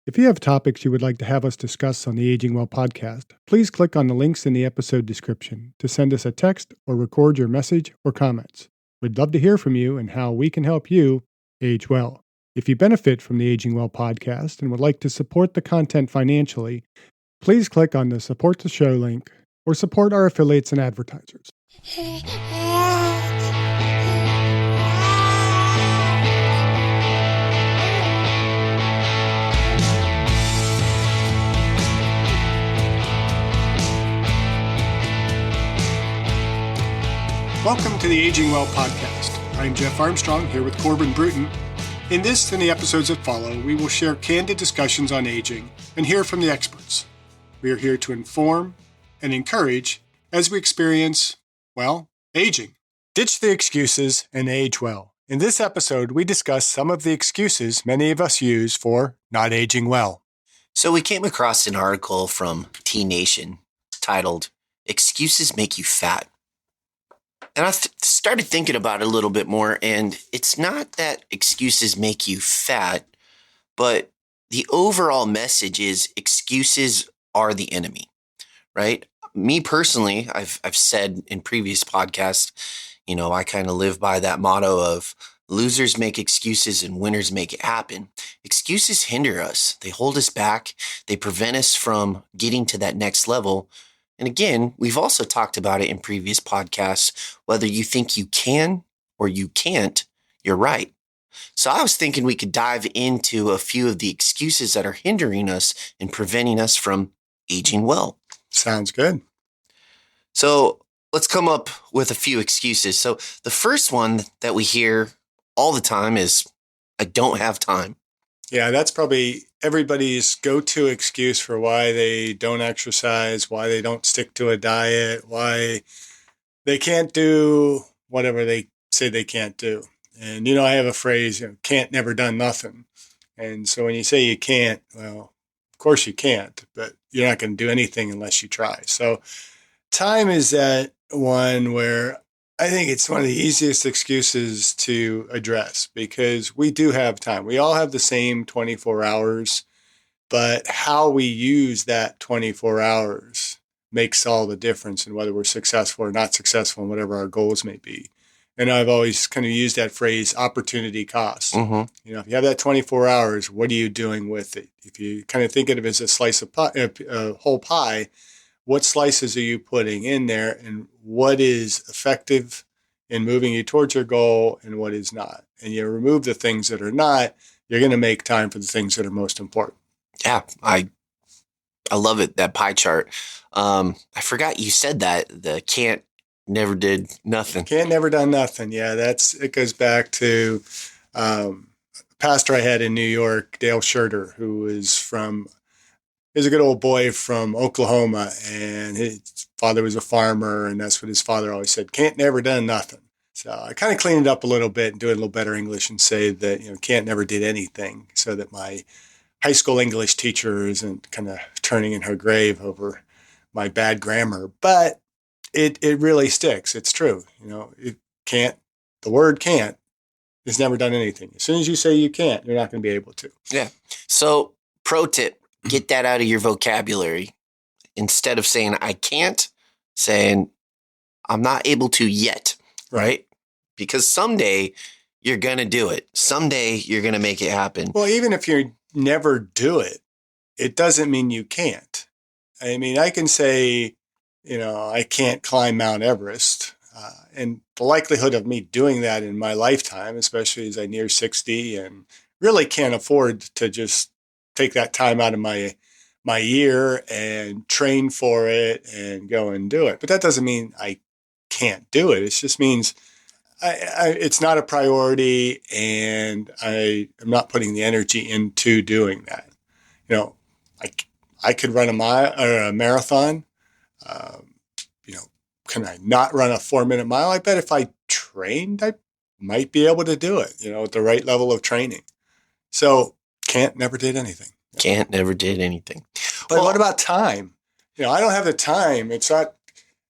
If you have topics you would like to have us discuss on the Aging Well podcast, please click on the links in the episode description to send us a text or record your message or comments. We'd love to hear from you and how we can help you age well. If you benefit from the Aging Well podcast and would like to support the content financially, please click on the Support the Show link or support our affiliates and advertisers. Welcome to the Aging Well podcast. I'm Jeff Armstrong here with Corbin Bruton. In this and the episodes that follow, we will share candid discussions on aging and hear from the experts. We are here to inform and encourage as we experience, well, aging. Ditch the excuses and age well. In this episode, we discuss some of the excuses many of us use for not aging well. So we came across an article from T Nation titled, "Excuses Make You Fat." And I started thinking about it a little bit more, and it's not that excuses make you fat, but the overall message is excuses are the enemy, right? Me personally, I've said in previous podcasts, I kind of live by that motto of losers make excuses and winners make it happen. Excuses hinder us. They hold us back. They prevent us from getting to that next level. And again, we've also talked about it in previous podcasts. Whether you think you can or you can't, you're right. So I was thinking we could dive into a few of the excuses that are hindering us and preventing us from aging well. Sounds good. So let's come up with a few excuses. So the first one that we hear all the time is, I don't have time. Yeah, that's probably everybody's go-to excuse for why they don't exercise, why they don't stick to a diet, why they can't do whatever they say they can't do. And, I have a phrase, can't, never done nothing. And so when you say you can't, well, of course you can't, but you're not going to do anything unless you try. So time is that one where I think it's one of the easiest excuses to address because we do have time. We all have the same 24 hours, but how we use that 24 hours makes all the difference in whether we're successful or not successful in whatever our goals may be. And I've always kind of used that phrase, opportunity cost. Mm-hmm. If you have that 24 hours, what are you doing with it? If you kind of think of it as a slice of pie, a whole pie, what slices are you putting in there and what is effective in moving you towards your goal and what is not? And you remove the things that are not, you're going to make time for the things that are most important. Yeah, I love it, that pie chart. I forgot you said that, the can't, never did nothing. Can't, never done nothing. Yeah, it goes back to a pastor I had in New York, Dale Schurter, who is a good old boy from Oklahoma, and his father was a farmer, and that's what his father always said, can't, never done nothing. So I kind of cleaned it up a little bit and do it a little better English and say that, can't, never did anything, so that my high school English teacher isn't kind of turning in her grave over my bad grammar. But it really sticks. It's true. It can't, the word can't is never done anything. As soon as you say you can't, you're not going to be able to. Yeah. So pro tip, get that out of your vocabulary. Instead of saying I can't, saying I'm not able to yet, right? Because someday you're going to do it. Someday you're going to make it happen. Well, even if you never do it, it doesn't mean you can't. I mean, I can say, I can't climb Mount Everest. And the likelihood of me doing that in my lifetime, especially as I near 60 and really can't afford to just take that time out of my year and train for it and go and do it. But that doesn't mean I can't do it. It just means it's not a priority and I am not putting the energy into doing that. I could run a mile or a marathon. Can I not run a 4-minute mile? I bet if I trained, I might be able to do it, at the right level of training. So can't, never did anything. Can't, never did anything. But what about time? I don't have the time. It's not,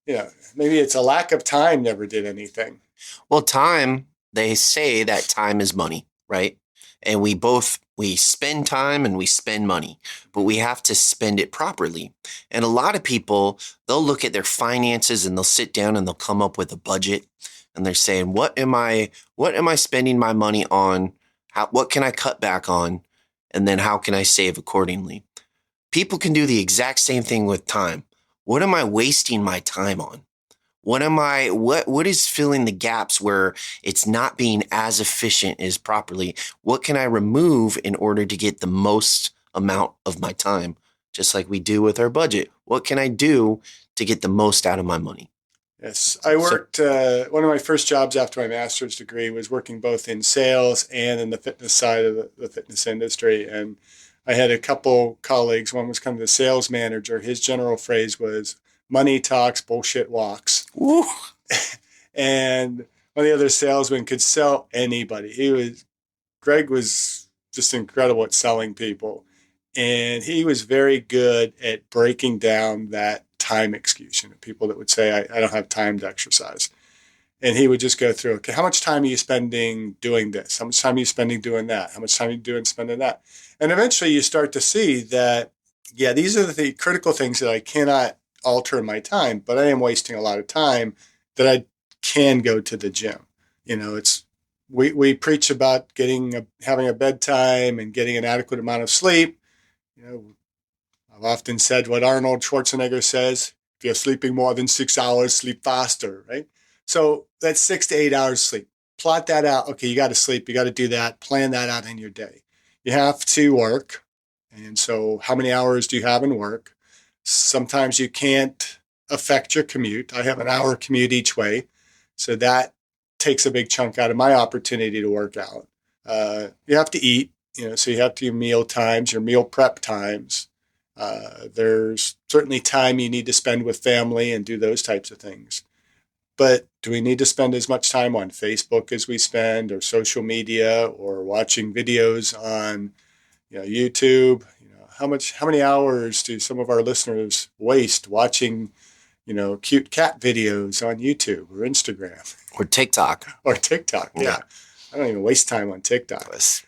maybe it's a lack of time, never did anything. Well, time, they say that time is money, right? And we both We spend time and we spend money, but we have to spend it properly. And a lot of people, they'll look at their finances and they'll sit down and they'll come up with a budget and they're saying, what am I spending my money on? What can I cut back on? And then how can I save accordingly? People can do the exact same thing with time. What am I wasting my time on? What is filling the gaps where it's not being as efficient as properly? What can I remove in order to get the most amount of my time? Just like we do with our budget. What can I do to get the most out of my money? Yes, I worked. One of my first jobs after my master's degree was working both in sales and in the fitness side of the fitness industry. And I had a couple colleagues. One was kind of the sales manager. His general phrase was, "Money talks, bullshit walks." Woo. And one of the other salesmen could sell anybody. Greg was just incredible at selling people. And he was very good at breaking down that time excuse. People that would say, I don't have time to exercise. And he would just go through, okay, how much time are you spending doing this? How much time are you spending doing that? How much time are you doing spending that? And eventually you start to see that, yeah, these are the critical things that I cannot alter in my time, but I am wasting a lot of time that I can go to the gym. We preach about having a bedtime and getting an adequate amount of sleep. I've often said what Arnold Schwarzenegger says: if you're sleeping more than 6 hours, sleep faster, right? So that's 6 to 8 hours sleep. Plot that out. Okay, you got to sleep. You got to do that. Plan that out in your day. You have to work. And so how many hours do you have in work? Sometimes you can't affect your commute. I have an hour commute each way. So that takes a big chunk out of my opportunity to work out. You have to eat, so you have to do meal times, your meal prep times. There's certainly time you need to spend with family and do those types of things. But do we need to spend as much time on Facebook as we spend, or social media, or watching videos on YouTube? How many hours do some of our listeners waste watching, cute cat videos on YouTube or Instagram Or TikTok. or TikTok? Yeah. I don't even waste time on TikTok. Yes.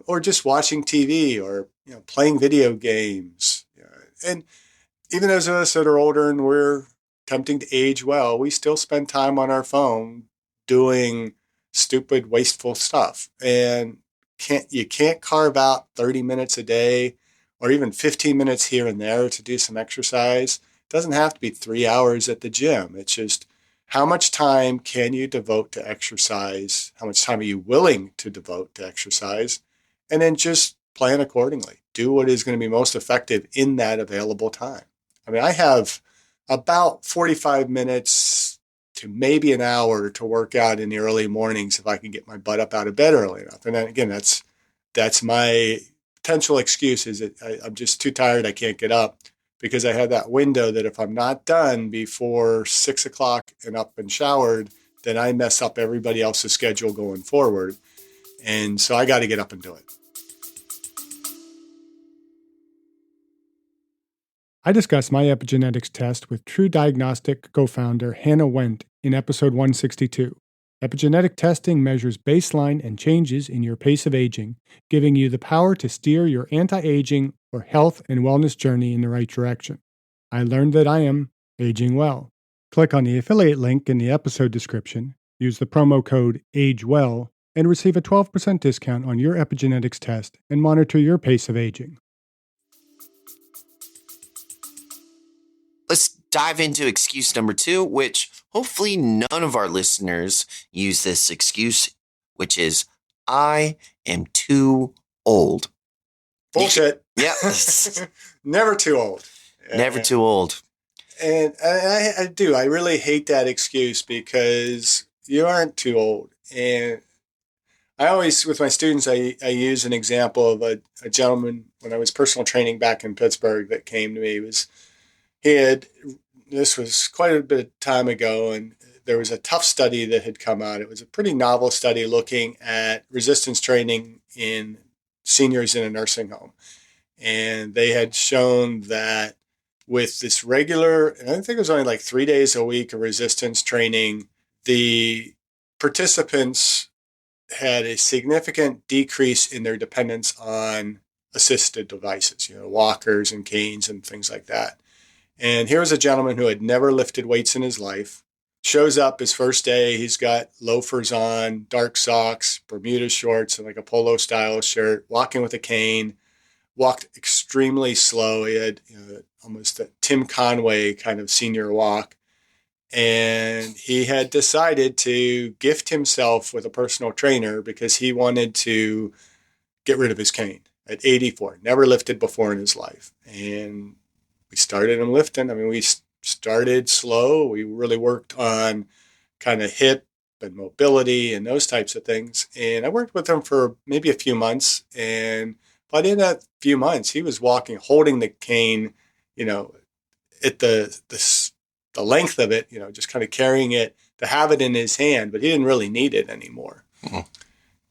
Or just watching TV, or playing video games. And even those of us that are older and we're attempting to age well, we still spend time on our phone doing stupid, wasteful stuff. And you can't carve out 30 minutes a day or even 15 minutes here and there to do some exercise. It doesn't have to be 3 hours at the gym. It's just, how much time can you devote to exercise? How much time are you willing to devote to exercise? And then just plan accordingly. Do what is going to be most effective in that available time. I mean, I have about 45 minutes to maybe an hour to work out in the early mornings if I can get my butt up out of bed early enough. And then again, that's my potential excuse, is that I'm just too tired. I can't get up, because I have that window that if I'm not done before 6 o'clock and up and showered, then I mess up everybody else's schedule going forward. And so I got to get up and do it. I discussed my epigenetics test with True Diagnostic co-founder Hannah Wendt in episode 162. Epigenetic testing measures baseline and changes in your pace of aging, giving you the power to steer your anti-aging or health and wellness journey in the right direction. I learned that I am aging well. Click on the affiliate link in the episode description, use the promo code AGEWELL, and receive a 12% discount on your epigenetics test and monitor your pace of aging. Let's dive into excuse number 2, which hopefully none of our listeners use this excuse, which is, I am too old. Bullshit. Yeah. Never too old. Never too old. And I do. I really hate that excuse, because you aren't too old. And I always, with my students, I use an example of a gentleman when I was personal training back in Pittsburgh that came to me. This was quite a bit of time ago, and there was a tough study that had come out. It was a pretty novel study looking at resistance training in seniors in a nursing home. And they had shown that with this regular, and I think it was only like 3 days a week of resistance training, the participants had a significant decrease in their dependence on assisted devices, walkers and canes and things like that. And here was a gentleman who had never lifted weights in his life. Shows up his first day. He's got loafers on, dark socks, Bermuda shorts, and like a polo style shirt, walking with a cane, walked extremely slow. He had almost a Tim Conway kind of senior walk. And he had decided to gift himself with a personal trainer because he wanted to get rid of his cane at 84. Never lifted before in his life. And we started him lifting. I mean, we started slow. We really worked on kind of hip and mobility and those types of things. And I worked with him for maybe a few months. And by the end of that few months, he was walking, holding the cane, at the length of it, just kind of carrying it to have it in his hand, but he didn't really need it anymore. Mm-hmm.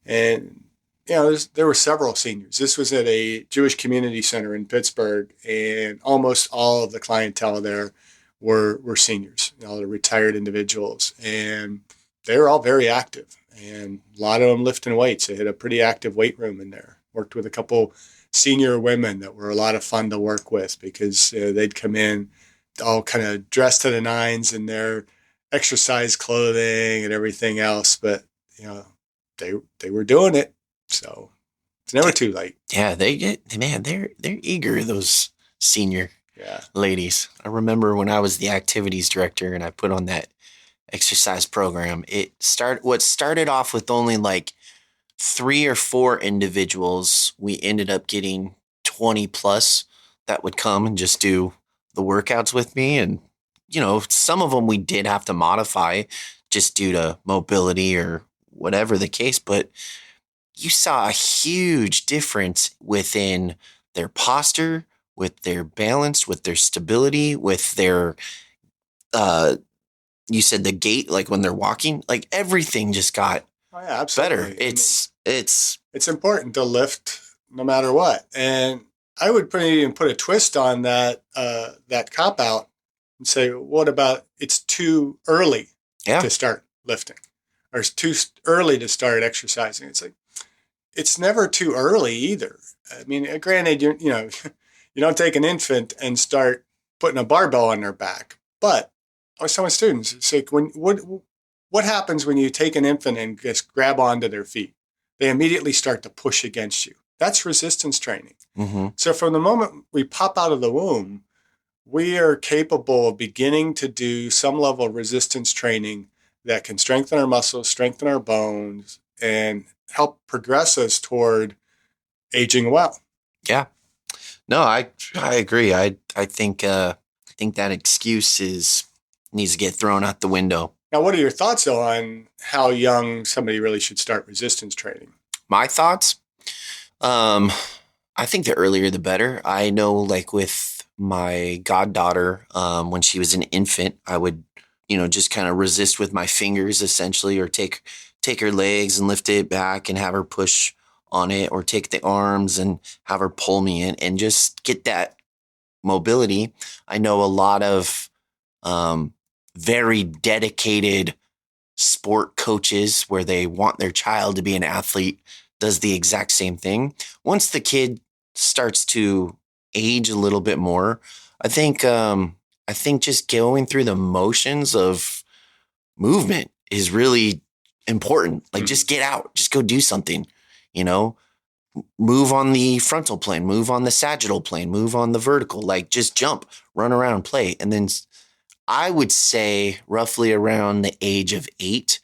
And there were several seniors. This was at a Jewish community center in Pittsburgh, and almost all of the clientele there were seniors, all the retired individuals, and they were all very active, and a lot of them lifting weights. They had a pretty active weight room in there. Worked with a couple senior women that were a lot of fun to work with because they'd come in all kind of dressed to the nines in their exercise clothing and everything else, but they were doing it. So it's never too late. Yeah, they're eager, those senior ladies. I remember when I was the activities director and I put on that exercise program, what started off with only like 3 or 4 individuals, we ended up getting 20 plus that would come and just do the workouts with me. And, some of them we did have to modify just due to mobility or whatever the case. But you saw a huge difference within their posture, with their balance, with their stability, with their, you said the gait, like when they're walking, like everything just got better. It's important to lift no matter what. And I would even put a twist on that cop out and say, what about it's too early to start lifting, or it's too early to start exercising? It's like, it's never too early either. I mean, granted, you don't take an infant and start putting a barbell on their back, but I was telling students, it's like what happens when you take an infant and just grab onto their feet? They immediately start to push against you. That's resistance training. Mm-hmm. So from the moment we pop out of the womb, we are capable of beginning to do some level of resistance training that can strengthen our muscles, strengthen our bones, and help progress us toward aging well. Yeah. No, I agree. I think that excuse needs to get thrown out the window. Now, what are your thoughts though on how young somebody really should start resistance training? My thoughts? I think the earlier the better. I know, like with my goddaughter, when she was an infant, I would, just kind of resist with my fingers essentially, or take her legs and lift it back and have her push on it, or take the arms and have her pull me in and just get that mobility. I know a lot of very dedicated sport coaches where they want their child to be an athlete does the exact same thing. Once the kid starts to age a little bit more, I think just going through the motions of movement is really important. Like, just get out, just go do something, move on the frontal plane, move on the sagittal plane, move on the vertical, like just jump, run around, play. And then I would say roughly around the age of 8,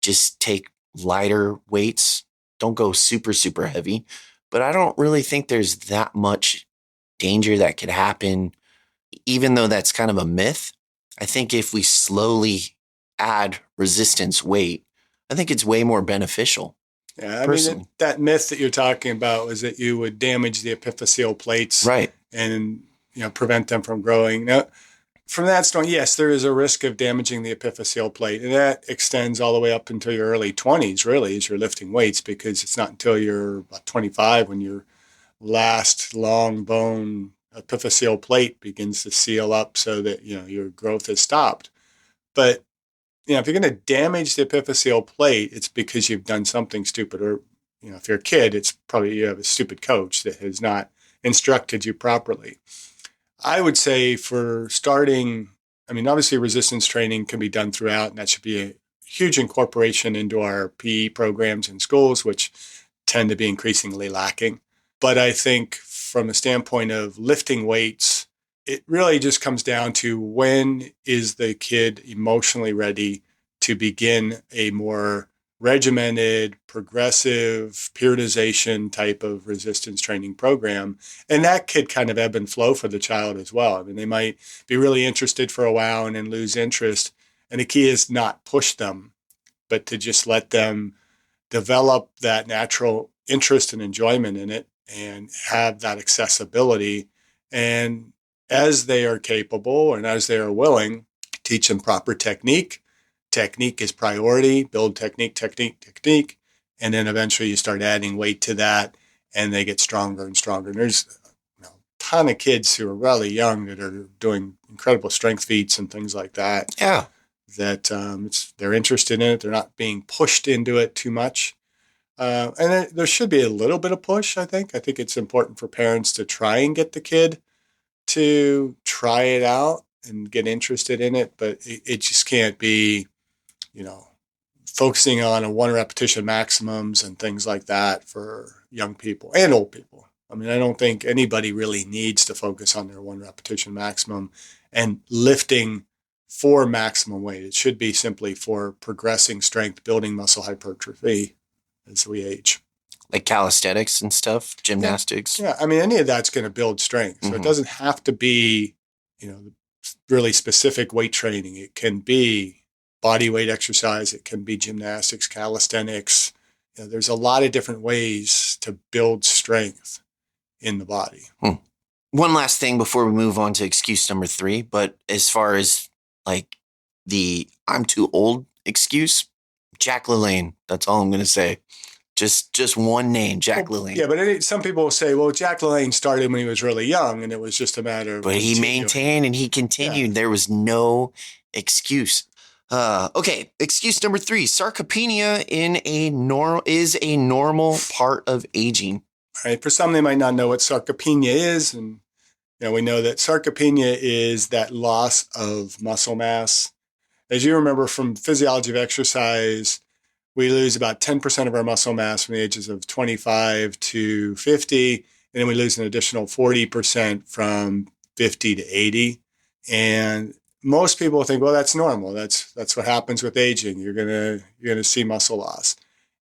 just take lighter weights. Don't go super, super heavy, but I don't really think there's that much danger that could happen, even though that's kind of a myth. I think if we slowly add resistance weight, I think it's way more beneficial. Yeah, I mean, that myth that you're talking about was that you would damage the epiphyseal plates, right, and prevent them from growing. Now, from that standpoint, yes, there is a risk of damaging the epiphyseal plate, and that extends all the way up until your early 20s, really, as you're lifting weights, because it's not until you're about 25 when your last long bone epiphyseal plate begins to seal up so that your growth has stopped. But if you're going to damage the epiphyseal plate, it's because you've done something stupid. Or, if you're a kid, it's probably you have a stupid coach that has not instructed you properly. I would say for starting, obviously resistance training can be done throughout, and that should be a huge incorporation into our PE programs in schools, which tend to be increasingly lacking. But I think from a standpoint of lifting weights, it really just comes down to when is the kid emotionally ready to begin a more regimented, progressive, periodization type of resistance training program. And that could kind of ebb and flow for the child as well. They might be really interested for a while and then lose interest. And the key is not push them, but to just let them develop that natural interest and enjoyment in it and have that accessibility. And as they are capable and as they are willing, teach them proper technique. Technique is priority. Build technique. And then eventually you start adding weight to that and they get stronger and stronger. And there's a ton of kids who are really young that are doing incredible strength feats and things like that. Yeah. That they're interested in it. They're not being pushed into it too much. And there should be a little bit of push, I think. I think it's important for parents to try and get the kid to try it out and get interested in it. But it just can't be, focusing on a 1 repetition maximums and things like that for young people and old people. I don't think anybody really needs to focus on their 1 repetition maximum and lifting for maximum weight. It should be simply for progressing strength, building muscle hypertrophy as we age. Like calisthenics and stuff, gymnastics. Yeah. Any of that's going to build strength. So it doesn't have to be, really specific weight training. It can be body weight exercise. It can be gymnastics, calisthenics. There's a lot of different ways to build strength in the body. One last thing before we move on to excuse number 3, but as far as like the I'm too old excuse, Jack LaLanne. That's all I'm going to say. Just one name, Jack LaLanne. Yeah, but some people will say, well, Jack LaLanne started when he was really young, and it was just a matter of... But he maintained and he continued. Yeah. There was no excuse. Okay, excuse number 3. Sarcopenia is a normal part of aging. All right, for some, they might not know what sarcopenia is, and we know that sarcopenia is that loss of muscle mass. As you remember from physiology of exercise, we lose about 10% of our muscle mass from the ages of 25 to 50, and then we lose an additional 40% from 50 to 80. And most people think, well, that's normal. That's what happens with aging. You're gonna see muscle loss.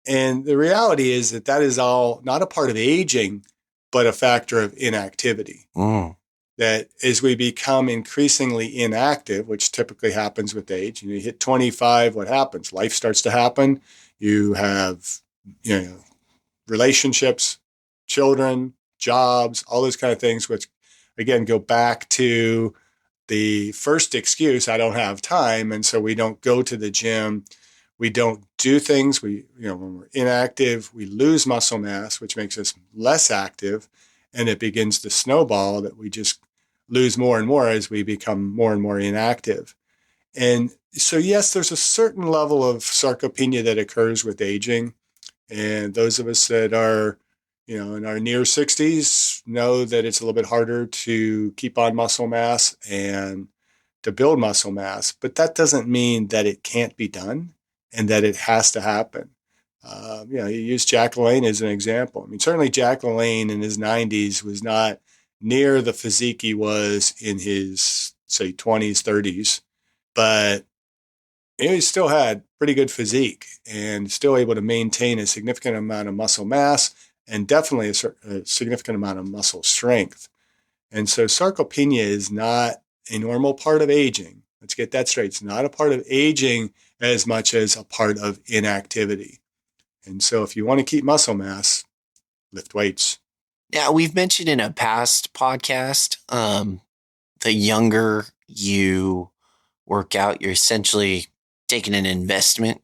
And the reality is that is all not a part of aging, but a factor of inactivity. That as we become increasingly inactive, which typically happens with age, you hit 25, what happens? Life starts to happen. You have, relationships, children, jobs, all those kind of things, which again, go back to the first excuse, I don't have time. And so we don't go to the gym. We don't do things. When we're inactive, we lose muscle mass, which makes us less active. And it begins to snowball that we just lose more and more as we become more and more inactive. And so, yes, there's a certain level of sarcopenia that occurs with aging. And those of us that are, in our near 60s know that it's a little bit harder to keep on muscle mass and to build muscle mass. But that doesn't mean that it can't be done and that it has to happen. You use Jack LaLanne as an example. Certainly Jack LaLanne in his 90s was not near the physique he was in his, say, 20s, 30s, but he still had pretty good physique and still able to maintain a significant amount of muscle mass and definitely a significant amount of muscle strength. And so sarcopenia is not a normal part of aging. Let's get that straight. It's not a part of aging as much as a part of inactivity. And so if you want to keep muscle mass, lift weights. Yeah, we've mentioned in a past podcast, the younger you work out, you're essentially taking an investment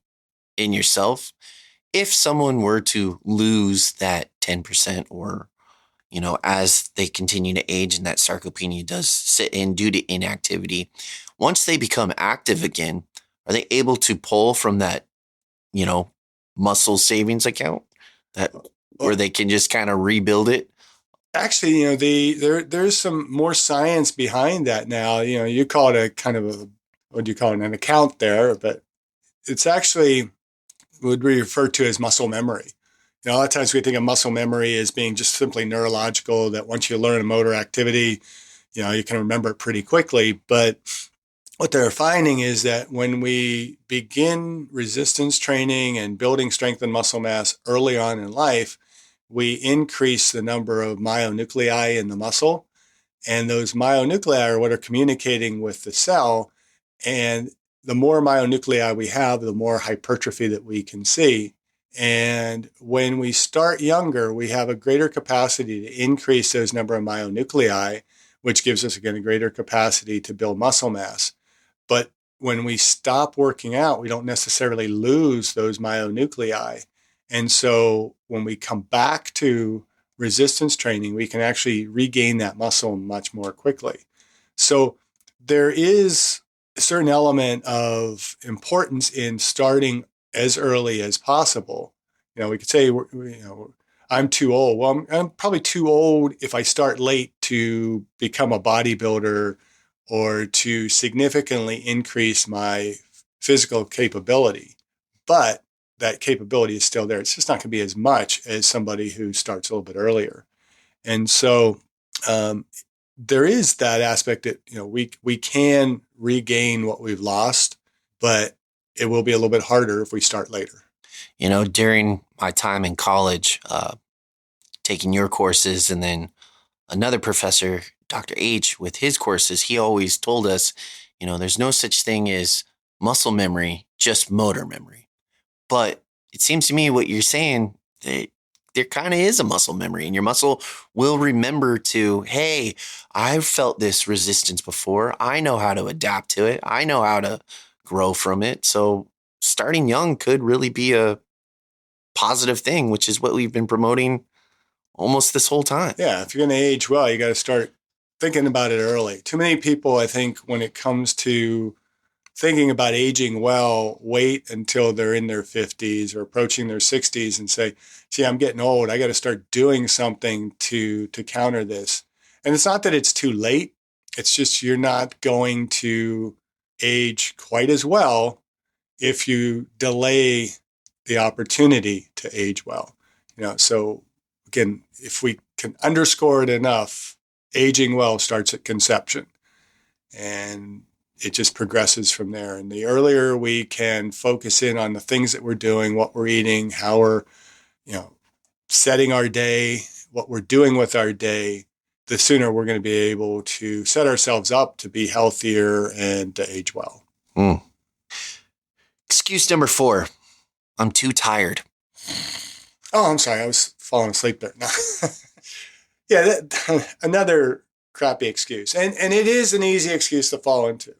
in yourself. If someone were to lose that 10% or, as they continue to age and that sarcopenia does sit in due to inactivity, once they become active again, are they able to pull from that, muscle savings account that where they can just kind of rebuild it? Actually, there's some more science behind that now. You call it a kind of what do you call it, an account there, but it's actually would be referred to as muscle memory. A lot of times we think of muscle memory as being just simply neurological, that once you learn a motor activity, you can remember it pretty quickly. But what they're finding is that when we begin resistance training and building strength and muscle mass early on in life, we increase the number of myonuclei in the muscle. And those myonuclei are what are communicating with the cell. And the more myonuclei we have, the more hypertrophy that we can see. And when we start younger, we have a greater capacity to increase those number of myonuclei, which gives us, again, a greater capacity to build muscle mass. But when we stop working out, we don't necessarily lose those myonuclei. And so when we come back to resistance training, we can actually regain that muscle much more quickly. So there is a certain element of importance in starting as early as possible. We could say, I'm too old. Well, I'm probably too old if I start late to become a bodybuilder or to significantly increase my physical capability. But that capability is still there. It's just not going to be as much as somebody who starts a little bit earlier. And so there is that aspect that, we can regain what we've lost, but it will be a little bit harder if we start later. During my time in college, taking your courses, and then another professor, Dr. H, with his courses, he always told us, there's no such thing as muscle memory, just motor memory. But it seems to me what you're saying, that there kind of is a muscle memory, and your muscle will remember to, hey, I've felt this resistance before. I know how to adapt to it. I know how to grow from it. So starting young could really be a positive thing, which is what we've been promoting almost this whole time. Yeah, if you're going to age well, you got to start thinking about it early. Too many people, I think, when it comes to thinking about aging well, wait until they're in their 50s or approaching their 60s and say, see, I'm getting old. I got to start doing something to counter this. And it's not that it's too late. It's just you're not going to age quite as well if you delay the opportunity to age well. So again, if we can underscore it enough, aging well starts at conception. And it just progresses from there. And the earlier we can focus in on the things that we're doing, what we're eating, how we're, setting our day, what we're doing with our day, the sooner we're going to be able to set ourselves up to be healthier and to age well. Excuse number 4. I'm too tired. Oh, I'm sorry. I was falling asleep there. No. Yeah, another crappy excuse. And it is an easy excuse to fall into.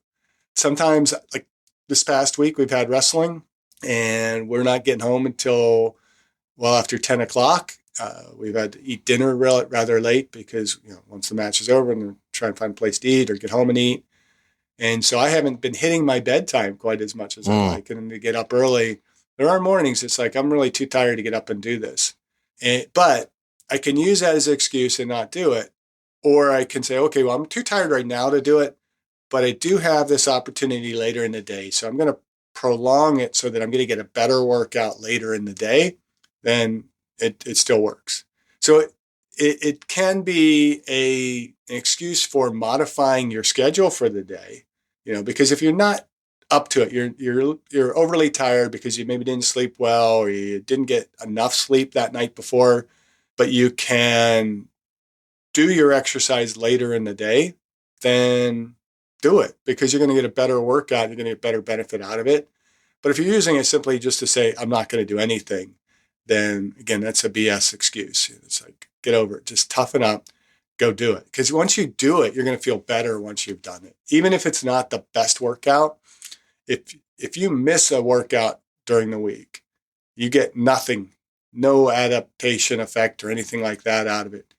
Sometimes, like this past week, we've had wrestling, and we're not getting home until well after 10 o'clock. We've had to eat dinner rather late because once the match is over, and try and find a place to eat or get home and eat. And so I haven't been hitting my bedtime quite as much as I like. And to get up early, there are mornings it's like I'm really too tired to get up and do this. But I can use that as an excuse and not do it. Or I can say, okay, well, I'm too tired right now to do it, but I do have this opportunity later in the day. So I'm going to prolong it so that I'm going to get a better workout later in the day. Then it still works. So it can be an excuse for modifying your schedule for the day, because if you're not up to it, you're overly tired because you maybe didn't sleep well or you didn't get enough sleep that night before, but you can do your exercise later in the day, then do it because you're going to get a better workout. You're going to get better benefit out of it. But if you're using it simply just to say, I'm not going to do anything, then again, that's a BS excuse. It's like, get over it. Just toughen up, go do it. Because once you do it, you're going to feel better once you've done it. Even if it's not the best workout, if you miss a workout during the week, you get nothing, no adaptation effect or anything like that out of it.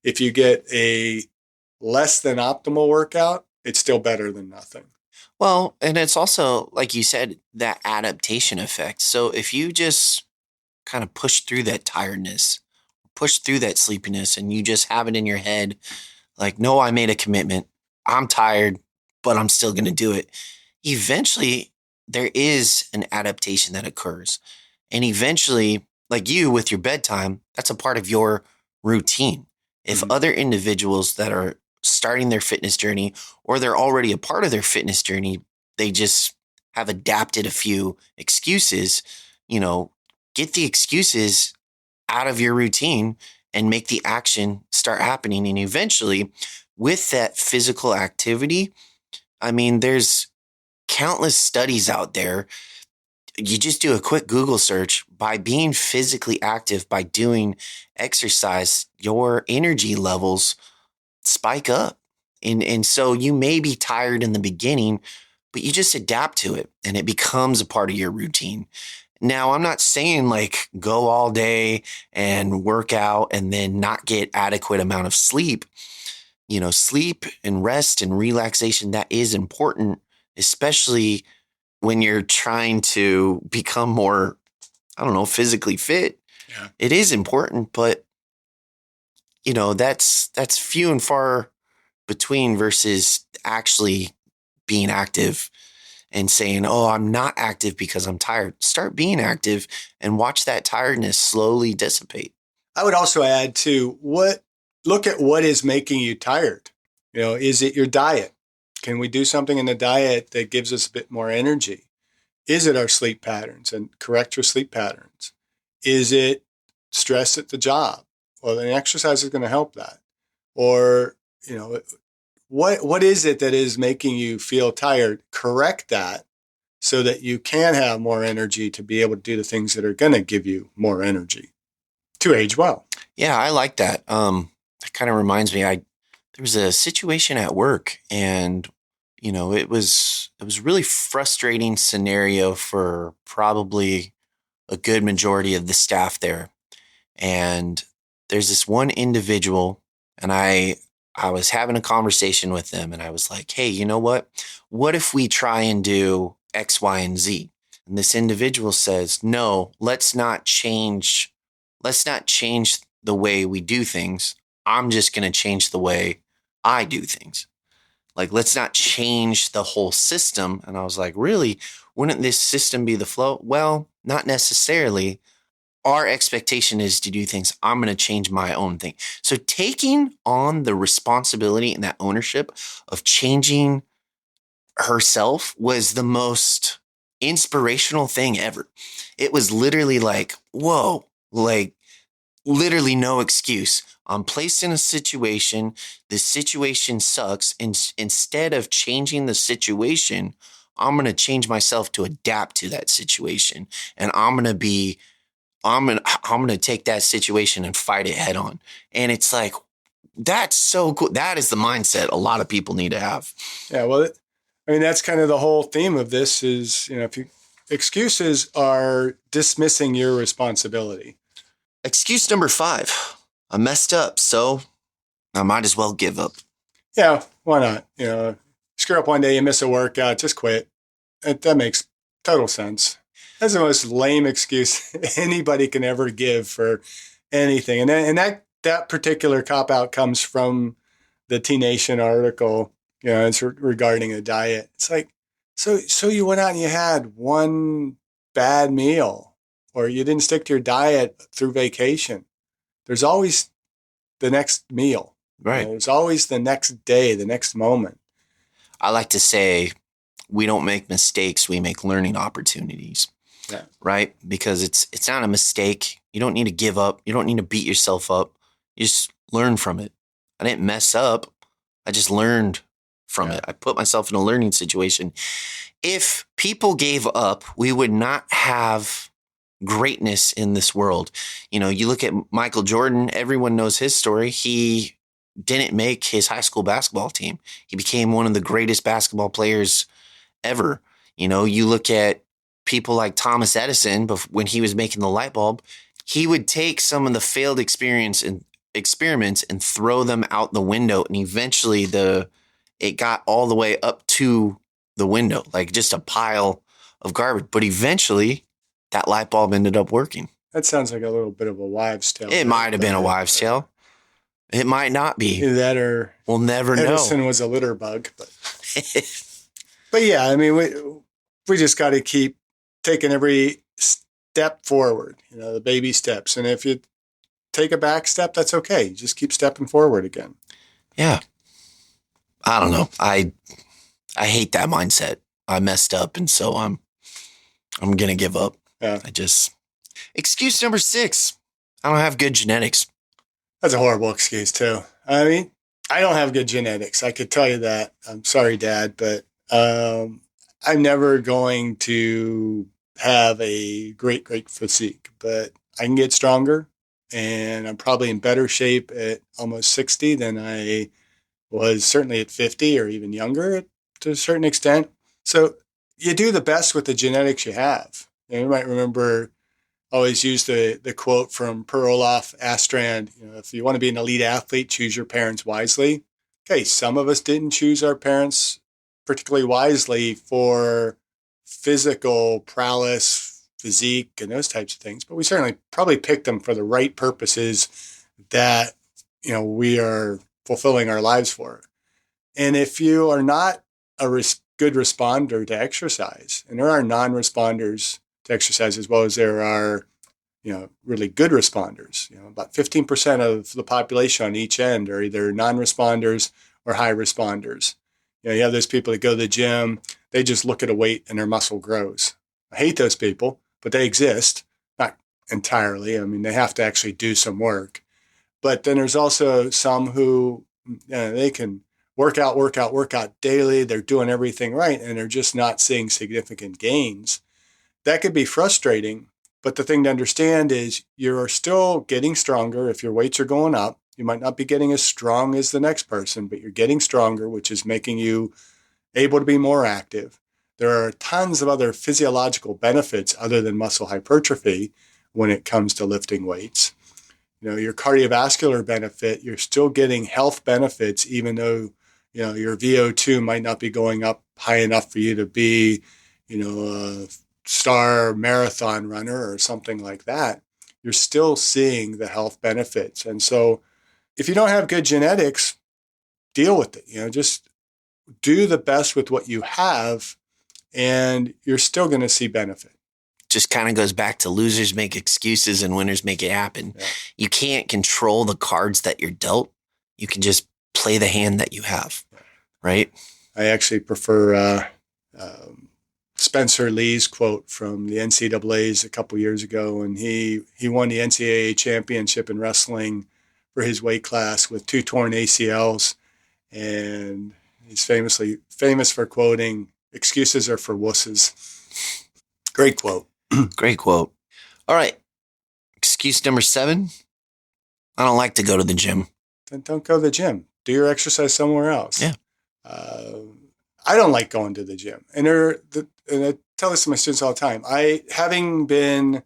If you get a less than optimal workout, it's still better than nothing. Well, and it's also, like you said, that adaptation effect. So if you just kind of push through that tiredness, push through that sleepiness, and you just have it in your head, like, no, I made a commitment. I'm tired, but I'm still going to do it. Eventually, there is an adaptation that occurs. And eventually, like you with your bedtime, that's a part of your routine. If Mhm. other individuals that are starting their fitness journey or they're already a part of their fitness journey, they just have adapted a few excuses, you know, get the excuses out of your routine and make the action start happening. And eventually, with that physical activity, I mean, there's countless studies out there. You just do a quick Google search. By being physically active, by doing exercise, your energy levels spike up. And so you may be tired in the beginning, but you just adapt to it and it becomes a part of your routine. Now, I'm not saying like go all day and work out and then not get adequate amount of sleep. Sleep and rest and relaxation, that is important, especially when you're trying to become more, I don't know, physically fit. Yeah. It is important, but that's few and far between versus actually being active and saying, "Oh, I'm not active because I'm tired." Start being active and watch that tiredness slowly dissipate. I would also add to look at what is making you tired. Is it your diet? Can we do something in the diet that gives us a bit more energy? Is it our sleep patterns and correct your sleep patterns? Is it stress at the job? Well, then exercise is going to help that. Or, what is it that is making you feel tired? Correct that so that you can have more energy to be able to do the things that are going to give you more energy to age well. Yeah, I like that. That kind of reminds me. There was a situation at work, and it was a really frustrating scenario for probably a good majority of the staff there. And there's this one individual, and I was having a conversation with them, and I was like, "Hey, you know what? What if we try and do X, Y, and Z?" And this individual says, "No, let's not change. Let's not change the way we do things. I'm just going to change the way I do things. Like, let's not change the whole system." And I was like, "Really? Wouldn't this system be the flow?" Well, not necessarily. Our expectation is to do things. I'm going to change my own thing. So taking on the responsibility and that ownership of changing herself was the most inspirational thing ever. It was literally like, whoa, like literally no excuse. I'm placed in a situation. The situation sucks. And instead of changing the situation, I'm going to change myself to adapt to that situation. And I'm gonna take that situation and fight it head on. And it's like, that's so cool. That is the mindset a lot of people need to have. Yeah, well, I mean, that's kind of the whole theme of this is, if you excuses are dismissing your responsibility. Excuse number 5. I messed up, so I might as well give up. Yeah, why not? Screw up one day, you miss a workout, just quit. That makes total sense. That's the most lame excuse anybody can ever give for anything. And that particular cop out comes from the T Nation article. It's regarding a diet. It's like, so you went out and you had one bad meal, or you didn't stick to your diet through vacation. There's always the next meal. Right. There's always the next day, the next moment. I like to say we don't make mistakes, we make learning opportunities. Yeah. Right? Because it's not a mistake. You don't need to give up. You don't need to beat yourself up. You just learn from it. I didn't mess up. I just learned from it. I put myself in a learning situation. If people gave up, we would not have greatness in this world. You look at Michael Jordan, everyone knows his story. He didn't make his high school basketball team. He became one of the greatest basketball players ever. You look at people like Thomas Edison, when he was making the light bulb, he would take some of the failed experiments and throw them out the window. And eventually it got all the way up to the window, like just a pile of garbage. But eventually, that light bulb ended up working. That sounds like a little bit of a wives' tale. It might have been a wives' tale. It might not be. That or we'll never Edison know. was a litter bug. But yeah, I mean, we just got to keep taking every step forward, the baby steps. And if you take a back step, that's okay. Just keep stepping forward again. Yeah. I don't know. I hate that mindset. I messed up, and so I'm gonna give up. Yeah. Excuse number 6. I don't have good genetics. That's a horrible excuse too. I mean, I don't have good genetics. I could tell you that. I'm sorry, Dad, but I'm never going to have a great physique, but I can get stronger, and I'm probably in better shape at almost 60 than I was certainly at 50 or even younger to a certain extent. So you do the best with the genetics you have. You might remember, always use the quote from Per Olaf Astrand, if you want to be an elite athlete, choose your parents wisely. Okay, some of us didn't choose our parents particularly wisely for physical prowess, physique, and those types of things, but we certainly probably picked them for the right purposes that, we are fulfilling our lives for. And if you are not a good responder to exercise, and there are non-responders to exercise as well as there are, really good responders. About 15% of the population on each end are either non-responders or high responders. You have those people that go to the gym, they just look at a weight and their muscle grows. I hate those people, but they exist. Not entirely. I mean, they have to actually do some work. But then there's also some who they can work out daily. They're doing everything right, and they're just not seeing significant gains. That could be frustrating. But the thing to understand is you're still getting stronger if your weights are going up. You might not be getting as strong as the next person, but you're getting stronger, which is making you able to be more active. There are tons of other physiological benefits other than muscle hypertrophy when it comes to lifting weights. Your cardiovascular benefit, you're still getting health benefits, even though, your VO2 might not be going up high enough for you to be, a star marathon runner or something like that. You're still seeing the health benefits. And so if you don't have good genetics, deal with it. Just do the best with what you have, and you're still going to see benefit. Just kind of goes back to losers make excuses and winners make it happen. Yeah. You can't control the cards that you're dealt. You can just play the hand that you have, right? I actually prefer Spencer Lee's quote from the NCAAs a couple years ago, and he won the NCAA championship in wrestling for his weight class with 2 torn ACLs, and he's famous for quoting, "Excuses are for wusses." Great quote. Great quote. All right. Excuse number 7. I don't like to go to the gym. Then don't go to the gym. Do your exercise somewhere else. Yeah. I don't like going to the gym. And I tell this to my students all the time. Having been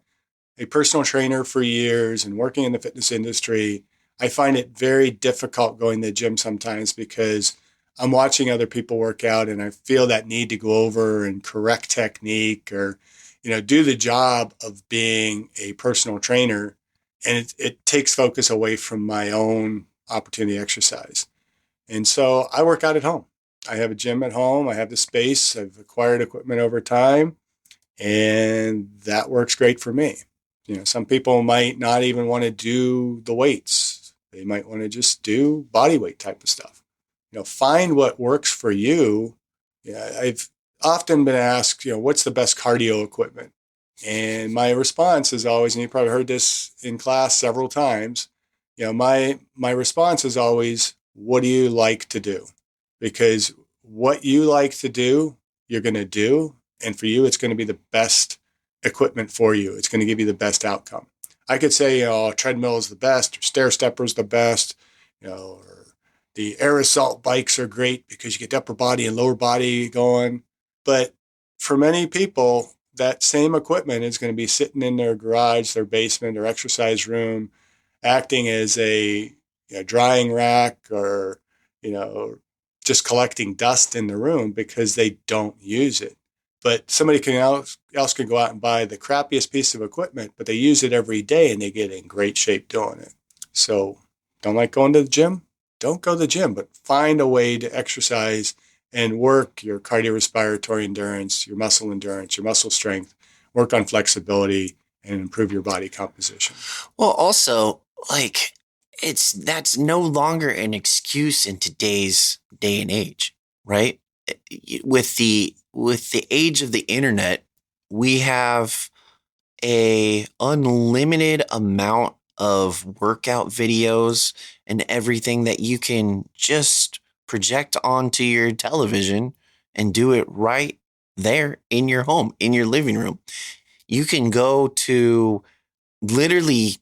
a personal trainer for years and working in the fitness industry, I find it very difficult going to the gym sometimes because I'm watching other people work out and I feel that need to go over and correct technique or, do the job of being a personal trainer. And it takes focus away from my own opportunity exercise. And so I work out at home. I have a gym at home. I have the space. I've acquired equipment over time, and that works great for me. Some people might not even want to do the weights. They might want to just do body weight type of stuff. Find what works for you. I've often been asked, what's the best cardio equipment? And my response is always, and you probably heard this in class several times, my response is always, what do you like to do? Because what you like to do, you're going to do. And for you, it's going to be the best equipment for you. It's going to give you the best outcome. I could say, treadmill is the best, or stair stepper is the best, or the air assault bikes are great because you get the upper body and lower body going. But for many people, that same equipment is going to be sitting in their garage, their basement, their exercise room, acting as a drying rack or, just collecting dust in the room because they don't use it. But somebody else can go out and buy the crappiest piece of equipment, but they use it every day and they get in great shape doing it. So don't like going to the gym? Don't go to the gym, but find a way to exercise and work your cardiorespiratory endurance, your muscle endurance, your muscle strength, work on flexibility, and improve your body composition. Well, also, that's no longer an excuse in today's day and age, right? With the age of the internet, we have a unlimited amount of workout videos and everything that you can just project onto your television and do it right there in your home, in your living room. You can go to literally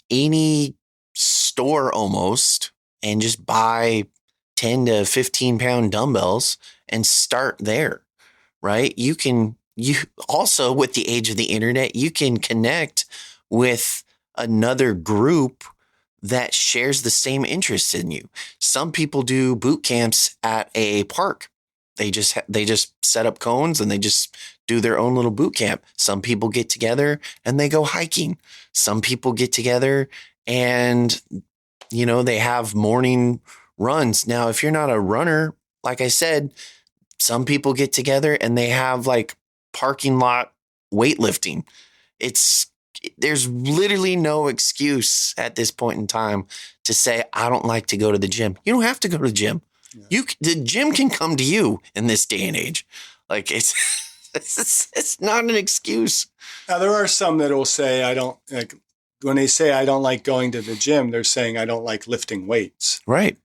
any store almost and just buy 10 to 15 pound dumbbells and start there, right? You also, with the age of the internet, you can connect with another group that shares the same interests in you. Some people do boot camps at a park. They just set up cones and they just do their own little boot camp. Some people get together and they go hiking. Some people get together and, they have morning runs. Now, if you're not a runner, like I said, some people get together and they have like parking lot weightlifting. There's literally no excuse at this point in time to say, I don't like to go to the gym. You don't have to go to the gym. Yeah. The gym can come to you in this day and age. Like it's not an excuse. Now there are some that will say, I don't like, when they say I don't like going to the gym, they're saying I don't like lifting weights. Right.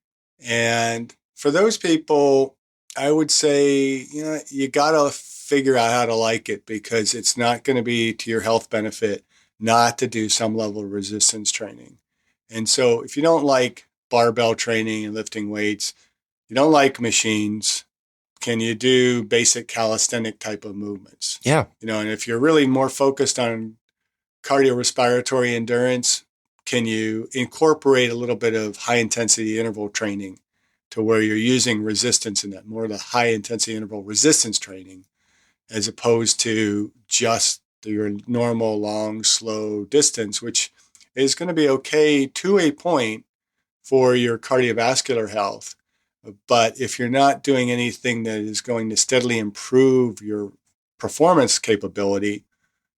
And for those people, I would say, you got to figure out how to like it, because it's not going to be to your health benefit not to do some level of resistance training. And so if you don't like barbell training and lifting weights, you don't like machines, can you do basic calisthenic type of movements? Yeah. And if you're really more focused on cardiorespiratory endurance, can you incorporate a little bit of high intensity interval training to where you're using resistance in that, more of the high intensity interval resistance training, as opposed to just your normal long, slow distance, which is going to be okay to a point for your cardiovascular health. But if you're not doing anything that is going to steadily improve your performance capability,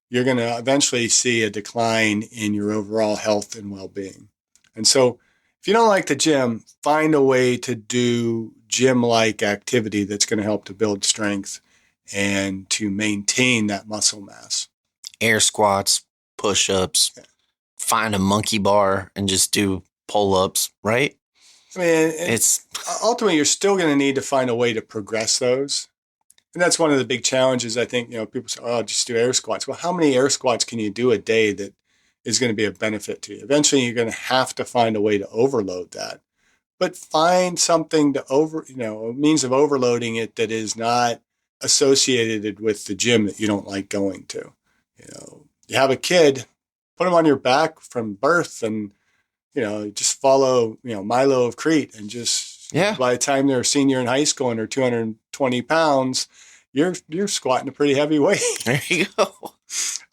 you're going to eventually see a decline in your overall health and well-being. And so if you don't like the gym, find a way to do gym-like activity that's going to help to build strength and to maintain that muscle mass. Air squats, push-ups, find a monkey bar and just do pull-ups, right? I mean, it's ultimately you're still going to need to find a way to progress those. And that's one of the big challenges. I think, people say, oh, just do air squats. Well, how many air squats can you do a day that is going to be a benefit to you? Eventually, you're going to have to find a way to overload that. But find something to a means of overloading it that is not associated with the gym that you don't like going to. You have a kid, put them on your back from birth and, just follow, Milo of Crete and just, by the time they're a senior in high school and they're 220 pounds, you're squatting a pretty heavy weight. There you go.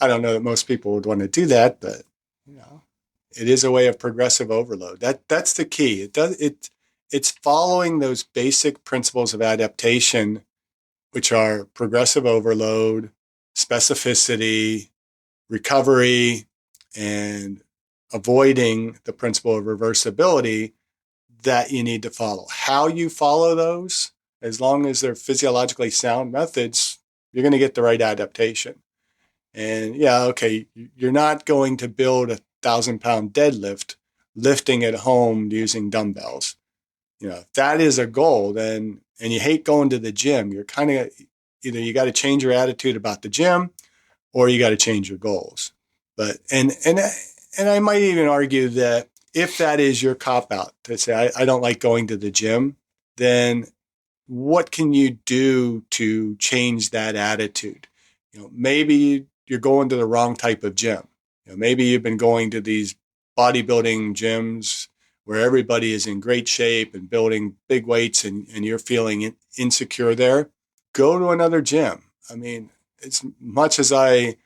I don't know that most people would want to do that, but, it is a way of progressive overload. That's the key. It's following those basic principles of adaptation, which are progressive overload, specificity, recovery, and avoiding the principle of reversibility that you need to follow. How you follow those, as long as they're physiologically sound methods, you're going to get the right adaptation. And you're not going to build a 1,000-pound deadlift lifting at home using dumbbells. If that is a goal, then, and you hate going to the gym, you're kind of either you got to change your attitude about the gym or you got to change your goals. But, and I might even argue that if that is your cop out to say, I don't like going to the gym, then what can you do to change that attitude? Maybe you're going to the wrong type of gym. Maybe you've been going to these bodybuilding gyms where everybody is in great shape and building big weights and you're feeling insecure there, go to another gym. I mean, as much as I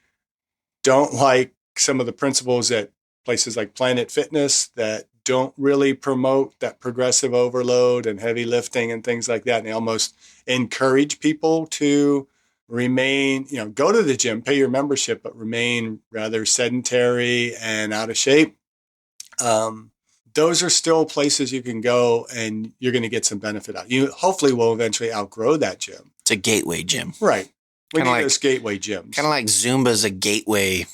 don't like some of the principles at places like Planet Fitness that don't really promote that progressive overload and heavy lifting and things like that, and they almost encourage people to remain, go to the gym, pay your membership, but remain rather sedentary and out of shape. Those are still places you can go and you're going to get some benefit out. You hopefully will eventually outgrow that gym. It's a gateway gym. Right. We Kinda need those gateway gyms. Kind of like Zumba's a gateway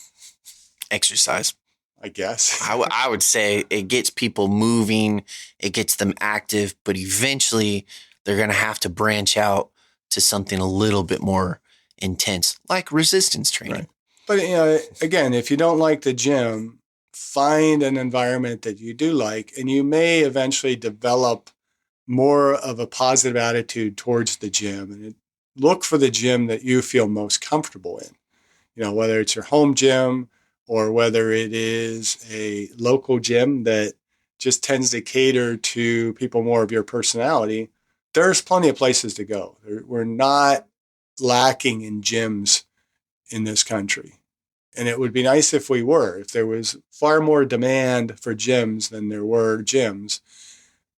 exercise. I guess. I would say it gets people moving, it gets them active, but eventually they're going to have to branch out to something a little bit more intense, like resistance training. Right. But, again, if you don't like the gym, find an environment that you do like, and you may eventually develop more of a positive attitude towards the gym. And look for the gym that you feel most comfortable in, whether it's your home gym or whether it is a local gym that just tends to cater to people more of your personality. There's plenty of places to go. We're not lacking in gyms in this country. And it would be nice if we were. If there was far more demand for gyms than there were gyms,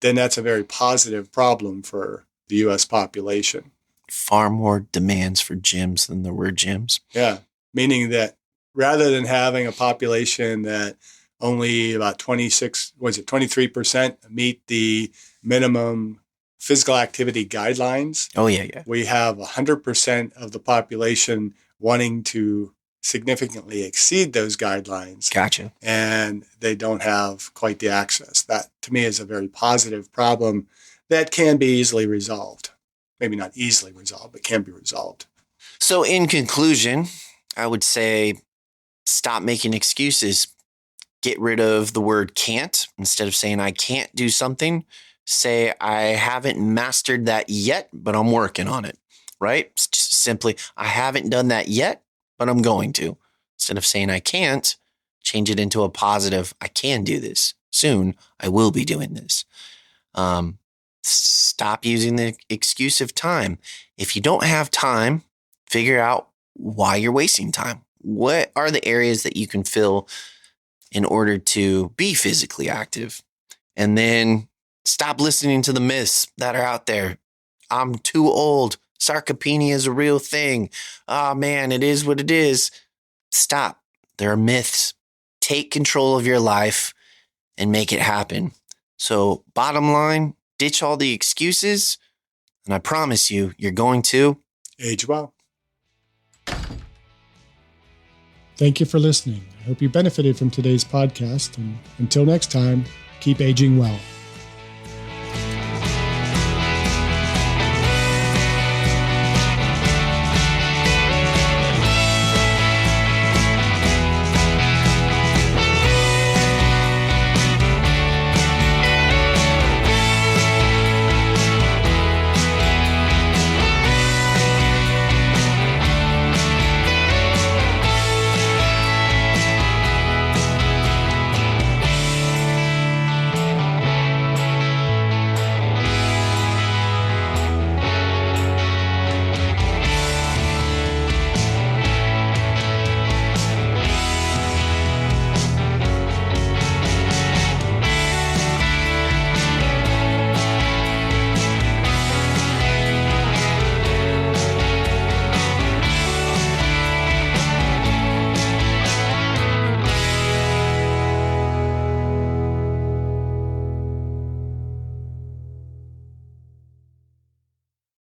then that's a very positive problem for the U.S. population. Far more demands for gyms than there were gyms. Yeah, meaning that rather than having a population that only about 23% meet the minimum physical activity guidelines. Oh, yeah. We have 100% of the population wanting to significantly exceed those guidelines. Gotcha. And they don't have quite the access. That, to me, is a very positive problem that can be easily resolved. Maybe not easily resolved, but can be resolved. So in conclusion, I would say stop making excuses. Get rid of the word can't. Instead of saying I can't do something, say I haven't mastered that yet, but I'm working on it, right? It's just simply, I haven't done that yet, but I'm going to. Instead of saying I can't, change it into a positive, I can do this. Soon, I will be doing this. Stop using the excuse of time. If you don't have time, figure out why you're wasting time. What are the areas that you can fill in order to be physically active? And then stop listening to the myths that are out there. I'm too old. Sarcopenia is a real thing. Oh man, it is what it is. Stop. There are myths. Take control of your life and make it happen. So bottom line, ditch all the excuses, and I promise you, you're going to age well. Thank you for listening. I hope you benefited from today's podcast, and until next time, keep aging well.